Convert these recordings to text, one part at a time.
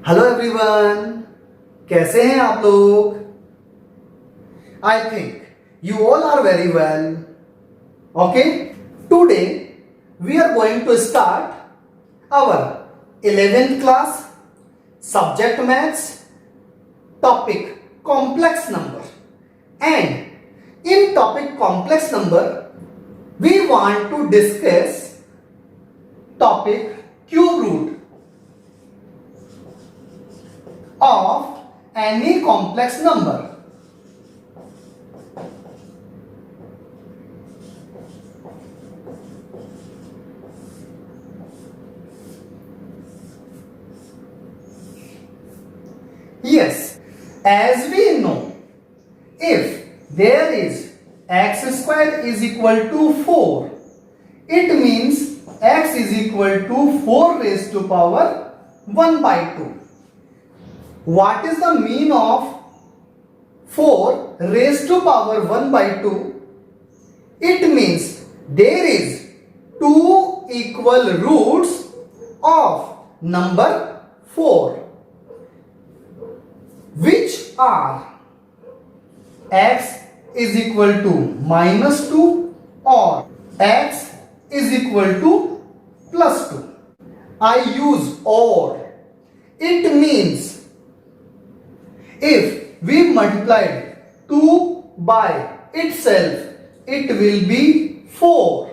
Hello everyone, कैसे हैं आप लोग? I think you all are very well. Okay, today we are going to start our 11th class subject maths topic complex number. And in topic complex number we want to discuss topic cube root of any complex number. Yes, as we know, if there is x square is equal to 4, it means x is equal to 4 raised to power 1 by 2. What is the mean of 4 raised to power 1 by 2? It means there is 2 equal roots of number 4, which are x is equal to minus 2 or x is equal to plus 2. I use or. It means if we multiplied 2 by itself, it will be 4.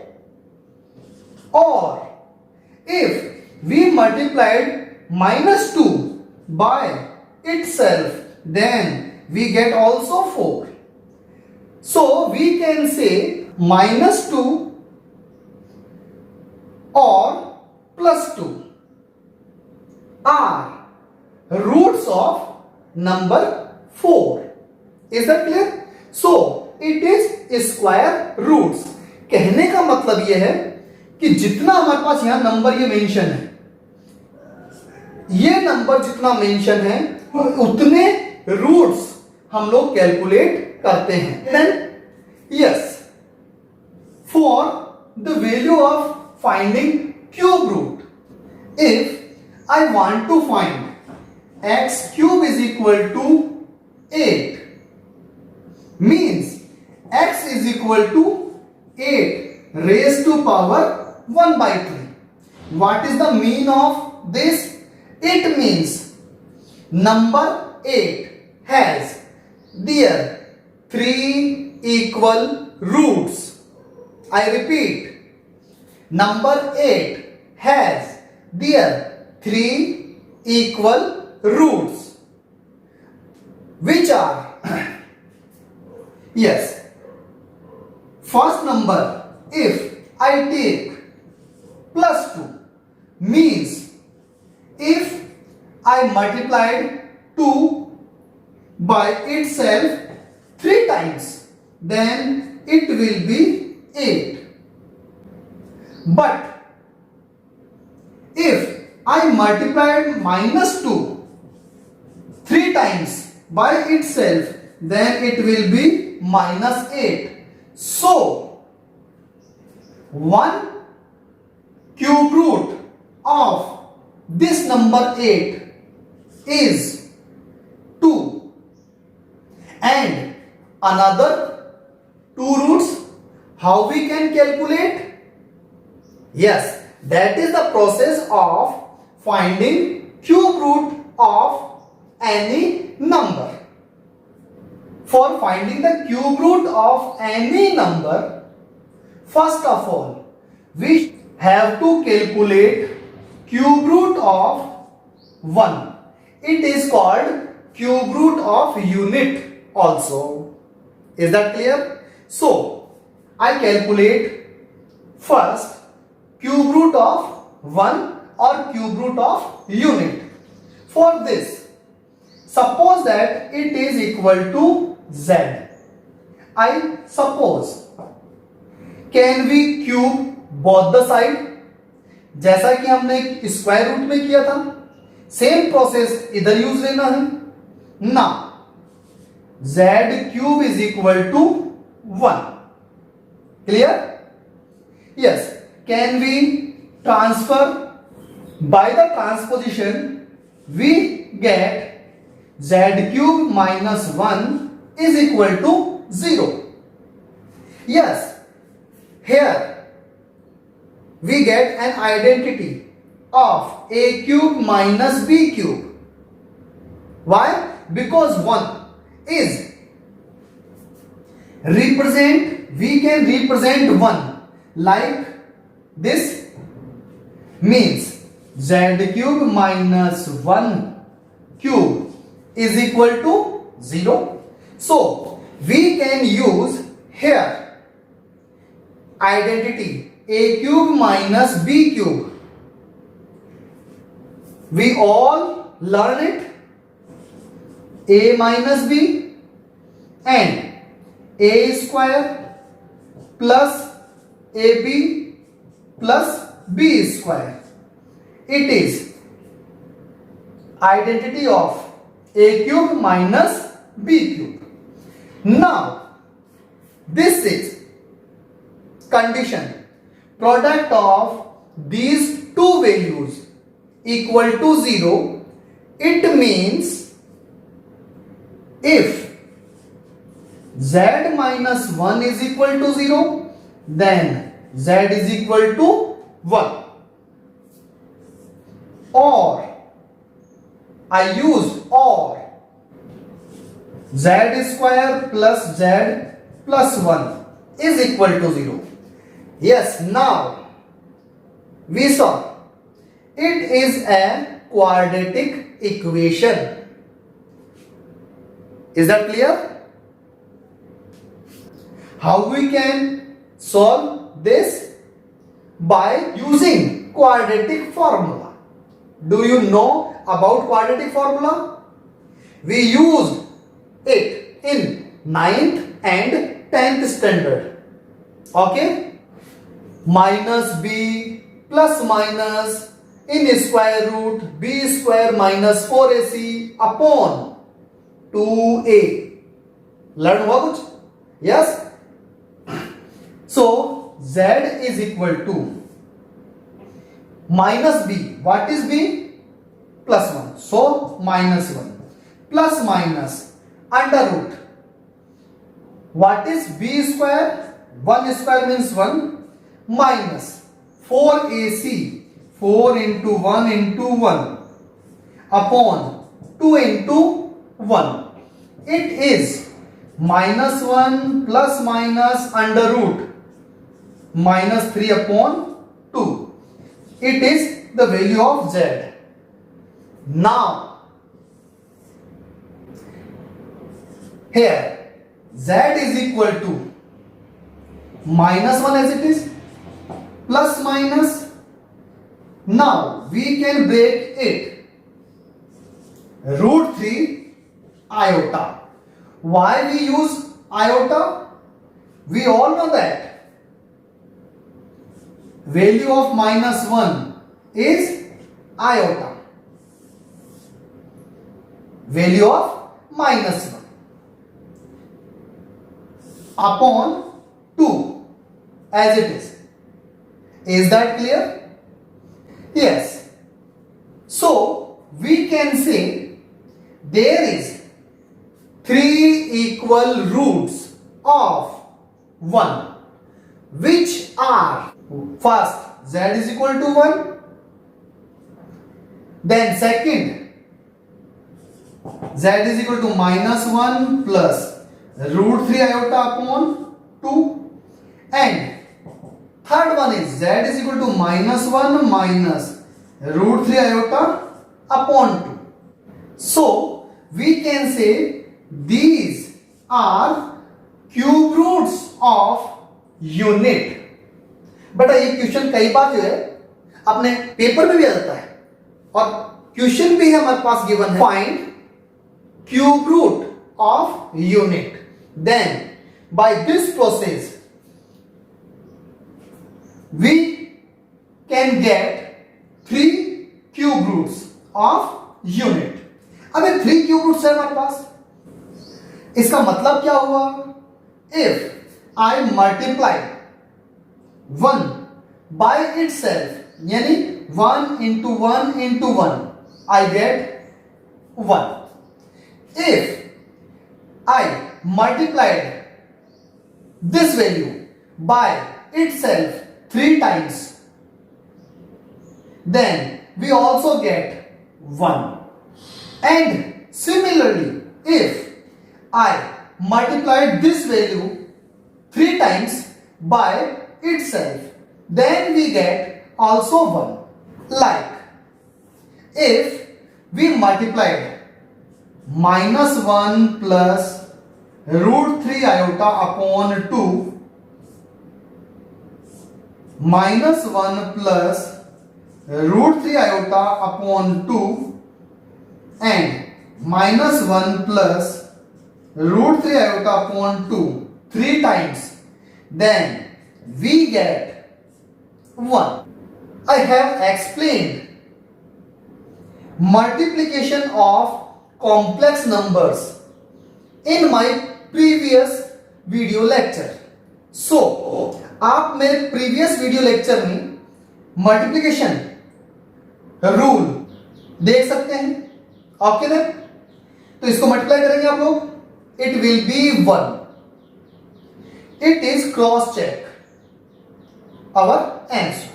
Or if we multiplied minus 2 by itself, then we get also 4. So we can say minus 2 or plus 2 are roots of number 4. Is that clear? So it is square roots. कहने का मतलब यह है कि जितना हमारे पास यहां number ये मेंशन है, ये नंबर जितना मेंशन है उतने रूट्स हम लोग कैलकुलेट करते हैं. Then yes, for the value of finding cube root, if I want to find x cube is equal to 8, means x is equal to 8 raised to power 1 by 3. What is the mean of this? It means number 8 has their 3 equal roots. I repeat, number 8 has their 3 equal roots, which are yes, first number, if I take plus 2, means if I multiplied 2 by itself 3 times, then it will be 8. But if I multiplied minus 2 3 times by itself, then it will be minus 8. So 1 cube root of this number 8 is 2, and another 2 roots, how we can calculate? Yes, that is the process of finding cube root of any number. For finding the cube root of any number, first of all we have to calculate cube root of 1. It is called cube root of unit also. Is that clear? So I calculate first cube root of 1 or cube root of unit. For this, suppose that it is equal to z. I suppose, can we cube both the side? जैसा कि हमने square root में किया था, same process इधर use लेना है ना. z cube is equal to 1. Clear? Yes. Can we transfer by the transposition we get z cube minus 1 is equal to 0. Yes, here we get an identity of a cube minus b cube. Why? Because 1 is we can represent 1 like this, means z cube minus 1 cube is equal to 0. So we can use here identity a cube minus b cube. We all learn it, a minus b and a square plus ab plus b square. It is identity of a cube minus b cube. Now this is condition, product of these two values equal to 0. It means if z minus 1 is equal to 0, then z is equal to 1. Or I use or z square plus z plus 1 is equal to 0. Yes, now we saw it is a quadratic equation. Is that clear? How we can solve this? By using quadratic formula. Do you know about quadratic formula? We used it in 9th and 10th standard. Okay? Minus b plus minus in square root b square minus 4ac upon 2a. Learn what? Yes? So z is equal to minus b. What is b? Plus 1. So minus 1 plus minus under root. What is b square? 1 square means 1 minus 4ac, 4 into 1 into 1 upon 2 into 1. It is minus 1 plus minus under root minus 3 upon 2. It is the value of z. Now here z is equal to minus 1 as it is plus minus. Now we can break it root 3 iota. Why we use iota? We all know that value of minus 1 is iota. Value of minus 1 upon 2 as it is. Is that clear? Yes. So we can say there is 3 equal roots of 1, which are first z is equal to 1, then second z is equal to minus 1 plus root 3 iota upon 2, and third one is z is equal to minus 1 minus root 3 iota upon 2. So we can say these are cube roots of unit. बेटा ये question कई बार जो है अपने paper में भी आ जाता है और क्वेश्चन भी हमारे पास गिवन है. Find cube root of unit. Then by this process we can get 3 cube roots of unit. अब ये 3 cube roots है हमारे पास. इसका मतलब क्या हुआ? If I multiply 1 by itself, यानी 1 into 1 into 1, I get 1. If I multiplied this value by itself 3 times, then we also get 1. And similarly, if I multiplied this value 3 times by itself, then we get also 1. Like, if we multiplied -1 plus root 3 iota upon 2, -1 plus root 3 iota upon 2 and -1 plus root 3 iota upon 2 3 times, then we get 1. I have explained multiplication of complex numbers in my previous video lecture. So, आप मेरे previous video lecture में multiplication rule देख सकते हैं. Okay ना? तो इसको multiply करेंगे आप लोग. It will be 1. It is cross check our answer.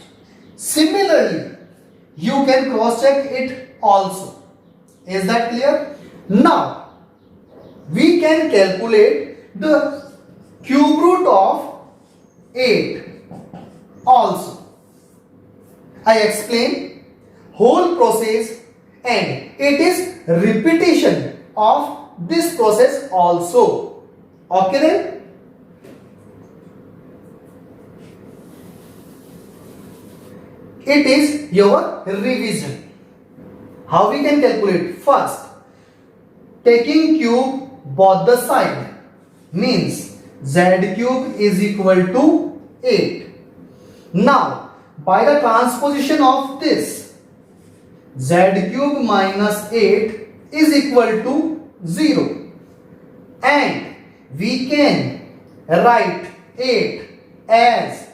Similarly, you can cross check it also. Is that clear? Now, we can calculate the cube root of 8 also. I explained whole process and it is repetition of this process also. Okay then? It is your revision. How we can calculate? First, taking cube both the side means z cube is equal to 8. Now, by the transposition of this, z cube minus 8 is equal to 0. And we can write 8 as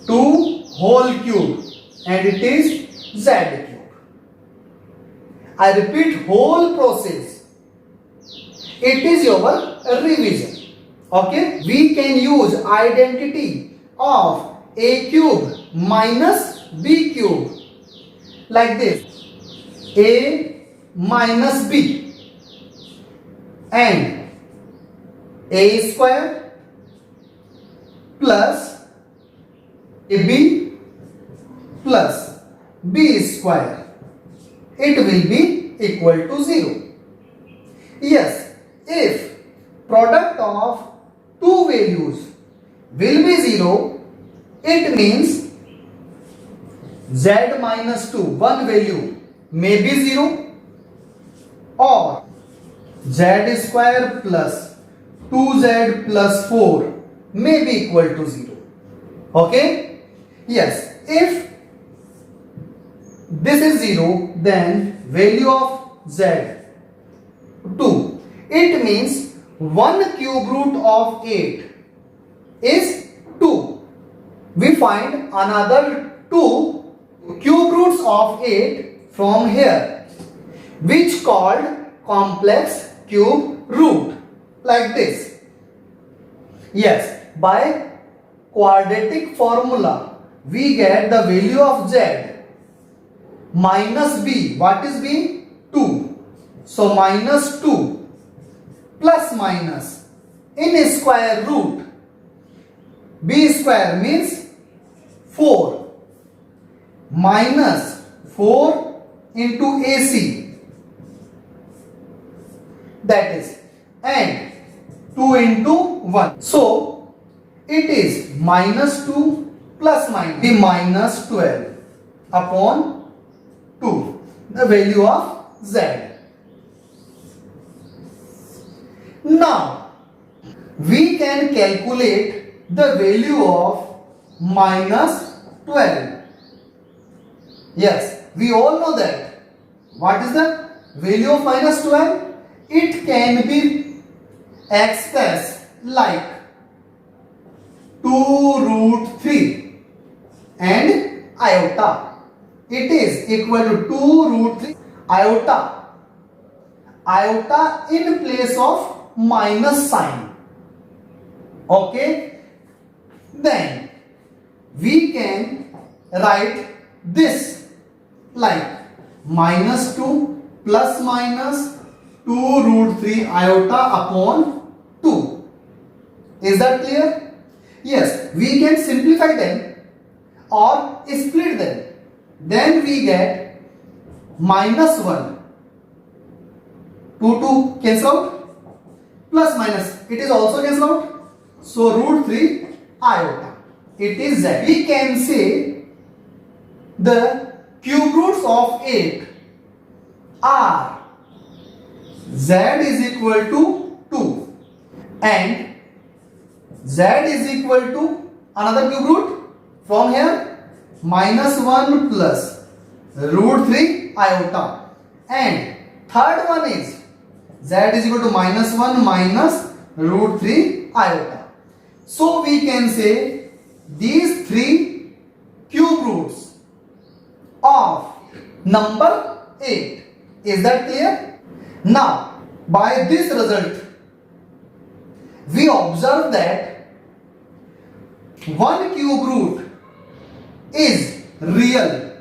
2 whole cube and it is z cube. I repeat whole process. It is your revision. Okay? We can use identity of a cube minus b cube like this. A minus b and a square plus ab plus b square. It will be equal to 0. Yes, if product of two values will be 0, it means z minus 2, one value may be 0, or z square plus 2z plus 4 may be equal to 0. Okay? Yes, if this is 0, then value of z 2. It means 1 cube root of 8 is 2. We find another 2 cube roots of 8 from here, which called complex cube root, like this. Yes, by quadratic formula, we get the value of z minus b. What is b? 2. So minus 2 plus minus in a square root. B square means 4 minus 4 into AC, that is, and 2 into 1. So it is minus 2 plus minus be minus 12 upon 2, the value of z. Now, we can calculate the value of minus 12. Yes, we all know that. What is the value of minus 12? It can be expressed like 2 root 3 and iota. It is equal to 2 root 3. iota in place of minus sign. Okay, then we can write this like minus 2 plus minus 2 root 3 iota upon 2. Is that clear? Yes, we can simplify them or split them. Then we get minus 1. 2 cancel out, plus minus it is also cancel out, so root 3 iota, it is z. We can say the cube roots of 8 are z is equal to 2 and z is equal to another cube root from here minus 1 plus root 3 iota, and third one is z is equal to minus 1 minus root 3 iota. So we can say these three cube roots of number 8. Is that clear? Now by this result we observe that one cube root is real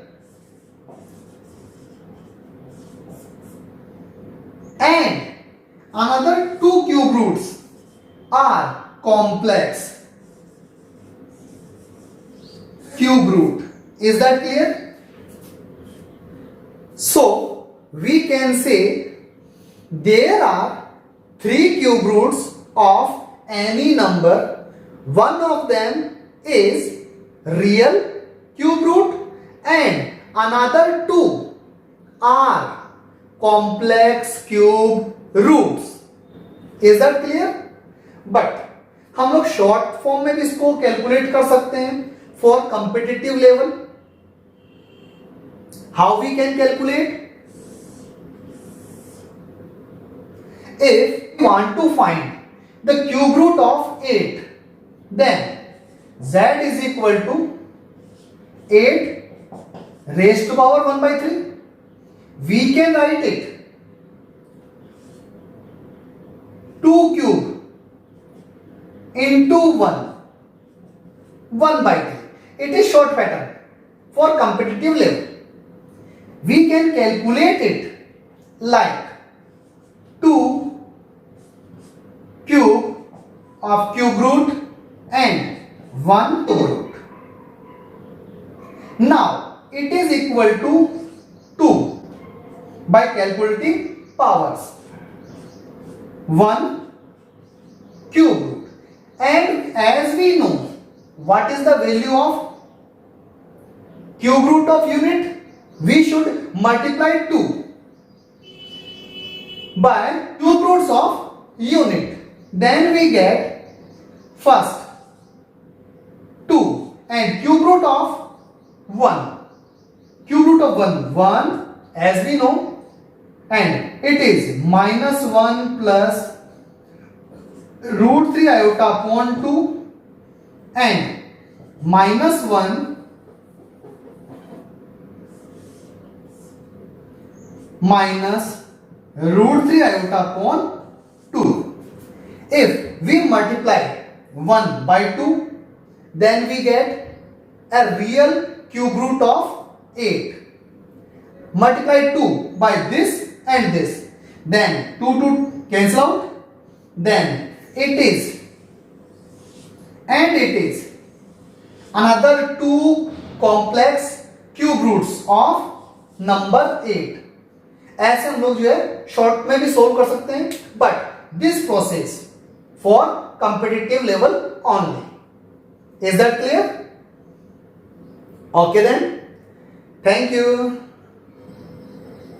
and another two cube roots are complex cube root. Is that clear? So we can say there are three cube roots of any number. One of them is real cube root and another two are complex cube roots. Is that clear? But हम लोग short form में भी इसको calculate कर सकते हैं for competitive level. How we can calculate? If you want to find the cube root of 8, then z is equal to 8 raised to power 1 by 3. We can write it 2 cube into 1 by 3. It is short pattern for competitive level. We can calculate it like 2 cube of cube root and 1 cube root. Now it is equal to 2 by calculating powers. 1 cube root, and as we know what is the value of cube root of unit, we should multiply 2 by cube roots of unit. Then we get first 2 and cube root of 1. Cube root of 1 as we know, and it is minus 1 plus root 3 iota upon 2 and minus 1 minus root 3 iota upon 2. If we multiply 1 by 2, then we get a real cube root of 8. Multiply 2 by this and this, then 2 cancel out, then it is another two complex cube roots of number 8. ऐसे हम लोग जो है short में भी solve कर सकते हैं, but this process for competitive level only. Is that clear? Okay then, thank you.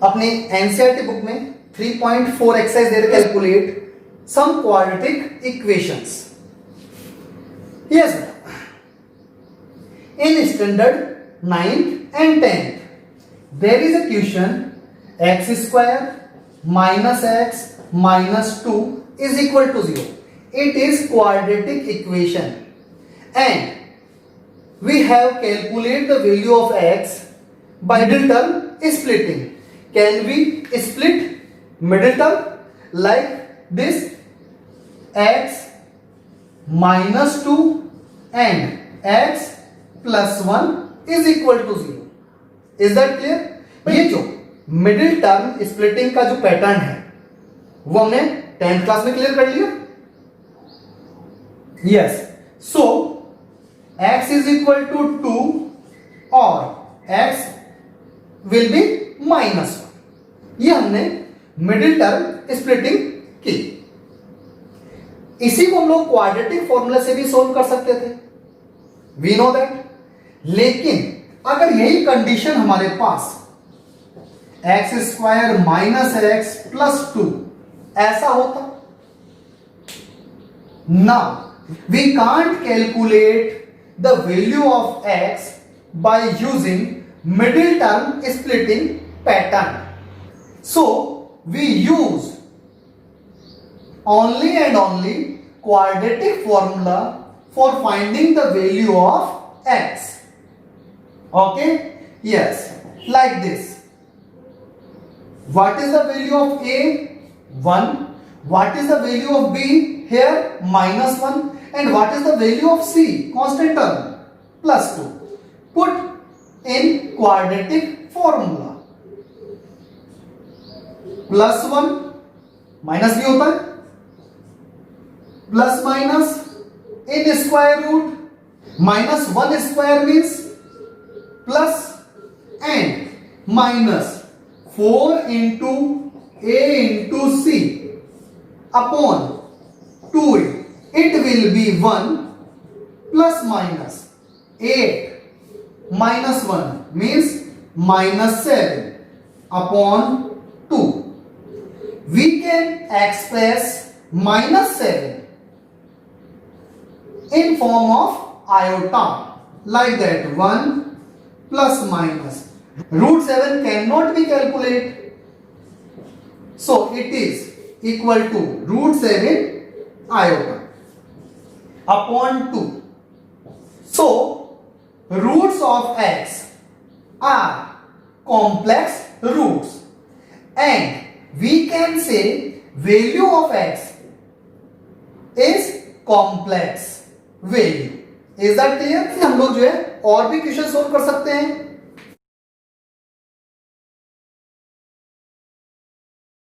अपनी एनसीईआरटी बुक में 3.4 एक्सरसाइज दे रहे, calculate some quadratic equations. Yes, in standard 9th and 10th there is a question x square minus x minus 2 is equal to 0. It is quadratic equation and we have calculated the value of x by middle term splitting. can we split middle term like this? X minus 2 and x plus 1 is equal to 0. Is that clear? ये जो middle term splitting का जो pattern है वो हमने 10th class में clear कर लिया. Yes. So x is equal to 2 और x will be minus 1. ये हमने मिडिल टर्म स्प्लिटिंग की. इसी को हम लोग क्वाड्रेटिक फॉर्मूला से भी सोल्व कर सकते थे. We know that. लेकिन अगर यही कंडीशन हमारे पास X square minus X plus 2 ऐसा होता, now we can't calculate the value of X by using middle term splitting pattern. So we use only and only quadratic formula for finding the value of x. Okay? Yes. Like this. What is the value of A? 1. What is the value of B? Here minus 1. And what is the value of C? Constant term. Plus 2. Put in quadratic formula. Plus 1. Minus B होता है. Plus minus in square root minus 1 square means plus and minus 4 into a into c upon 2a. It will be 1 plus minus 8 minus 1 means minus 7 upon 2. We can express minus 7 in form of iota like that. 1 plus minus root 7 cannot be calculated, so it is equal to root 7 iota upon 2. So roots of x are complex roots and we can say value of x is complex value. Is that clear? हम लोग जो है और भी question solve कर सकते हैं.